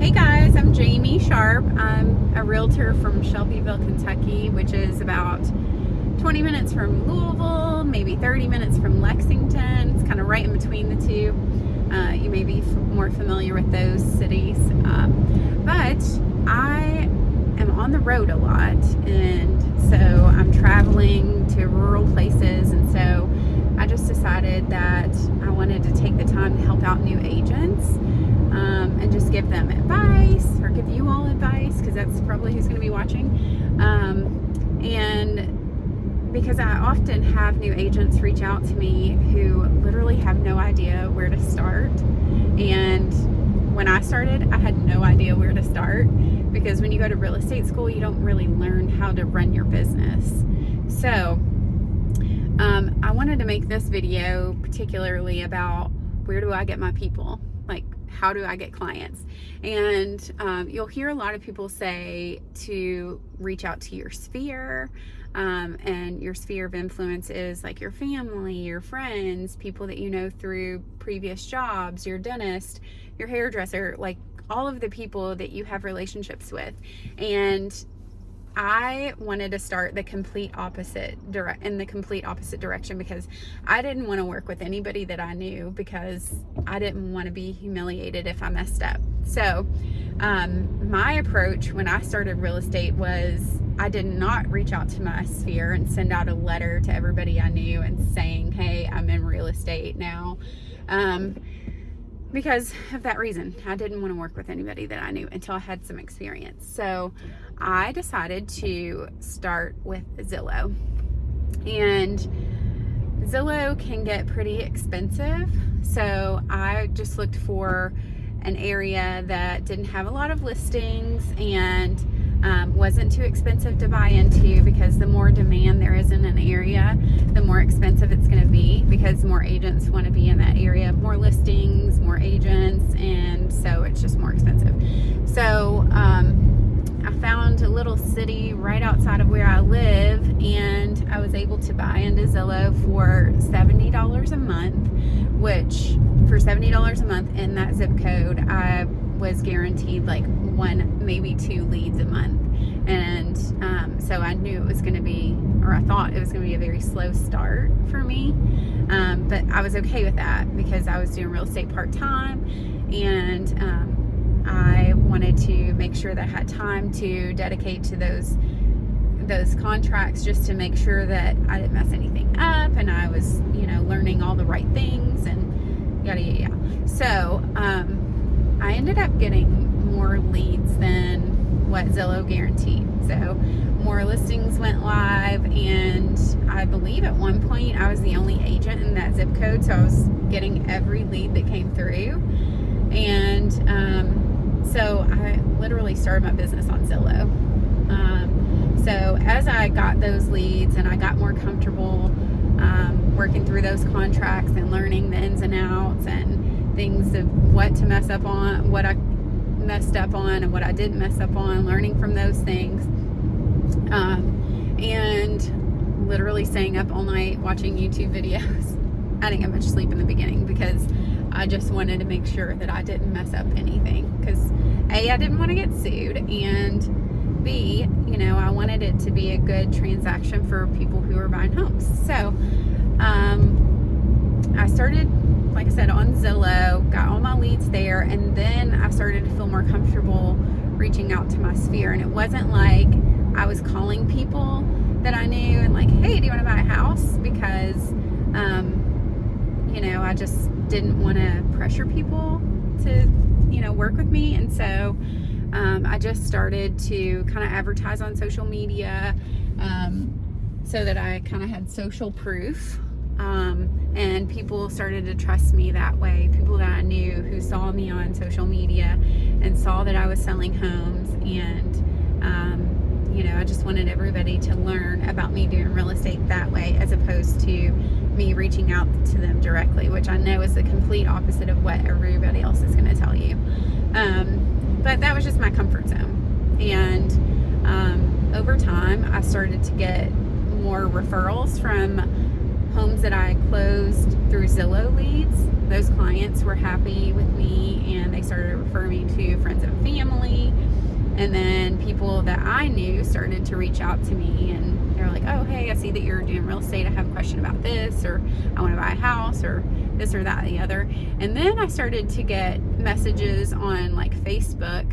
Hey guys, I'm Jamie Sharp. I'm a realtor from Shelbyville, Kentucky, which is about 20 minutes from Louisville, maybe 30 minutes from Lexington. It's kind of right in between the two. You may be more familiar with those cities. But I am on the road a lot, and so I'm traveling to rural places, and so I just decided that I wanted to take the time to help out new agents. And just give them advice, or give you all advice, because that's probably who's going to be watching. And because I often have new agents reach out to me who literally have no idea where to start. And when I started, I had no idea where to start, because when you go to real estate school, you don't really learn how to run your business. So I wanted to make this video particularly about where do I get my people? Like, how do I get clients? And you'll hear a lot of people say to reach out to your sphere, and your sphere of influence is like your family, your friends, people that you know through previous jobs, your dentist, your hairdresser, like all of the people that you have relationships with. And I wanted to start the complete opposite direction, because I didn't want to work with anybody that I knew, because I didn't want to be humiliated if I messed up. So my approach when I started real estate was I did not reach out to my sphere and send out a letter to everybody I knew and saying, hey, I'm in real estate now. Because of that reason, I didn't want to work with anybody that I knew until I had some experience. So I decided to start with Zillow. And Zillow can get pretty expensive. So I just looked for an area that didn't have a lot of listings and wasn't too expensive to buy into, because the more demand there is in an area, the more expensive it's going to be, because more agents want to be in that area, more listings, more agents, and so it's just more expensive. So I found a little city right outside of where I live, and I was able to buy into Zillow for $70 a month, which for $70 a month in that zip code, I was guaranteed like one, maybe two leads a month. And so I knew it was going to be, or I thought it was going to be a very slow start for me. But I was okay with that, because I was doing real estate part-time, and I wanted to make sure that I had time to dedicate to those contracts, just to make sure that I didn't mess anything up, and I was, learning all the right things, and yada yada yada. So I ended up getting more leads than what Zillow guaranteed. So more listings went live, and I believe at one point I was the only agent in that zip code, so I was getting every lead that came through. And so I literally started my business on Zillow. So as I got those leads and I got more comfortable working through those contracts and learning the ins and outs and things of what to mess up on, what I messed up on and what I didn't mess up on, learning from those things, and literally staying up all night watching YouTube videos. I didn't get much sleep in the beginning, because I just wanted to make sure that I didn't mess up anything, because A, I didn't want to get sued, and B, I wanted it to be a good transaction for people who are buying homes. So I started, like I said, on Zillow, got all my leads there, and then I started to feel more comfortable reaching out to my sphere. And it wasn't like I was calling people that I knew and like, hey, do you want to buy a house? Because I just didn't want to pressure people to work with me. And so I just started to kind of advertise on social media, so that I kind of had social proof. And people started to trust me that way. People that I knew who saw me on social media and saw that I was selling homes. And, I just wanted everybody to learn about me doing real estate that way, as opposed to me reaching out to them directly, which I know is the complete opposite of what everybody else is going to tell you. But that was just my comfort zone. And over time, I started to get more referrals from homes that I closed through Zillow leads. Those clients were happy with me, and they started to refer me to friends and family. And then people that I knew started to reach out to me, and they're like, oh, hey, I see that you're doing real estate. I have a question about this, or I want to buy a house, or this or that, or the other. And then I started to get messages on like Facebook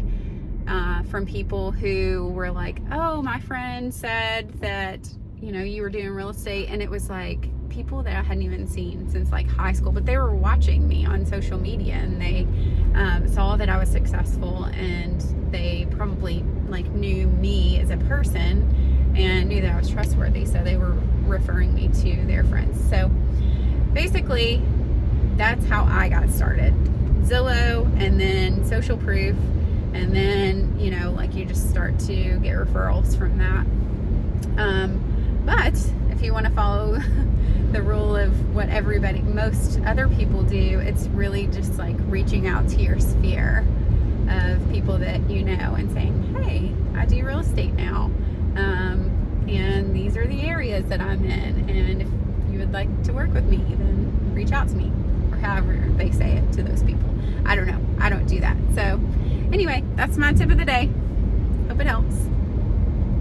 from people who were like, oh, my friend said that, you know, you were doing real estate. And it was like people that I hadn't even seen since like high school, but they were watching me on social media, and they saw that I was successful, and they probably like knew me as a person and knew that I was trustworthy, so they were referring me to their friends. So basically that's how I got started. Zillow, and then social proof, and then, you know, like you just start to get referrals from that. But if you want to follow the rule of what most other people do, it's really just like reaching out to your sphere of people that you know and saying, hey, I do real estate now, and these are the areas that I'm in, and if you would like to work with me, then reach out to me, or however they say it to those people. I don't know, I don't do that. So anyway, that's my tip of the day. Hope it helps.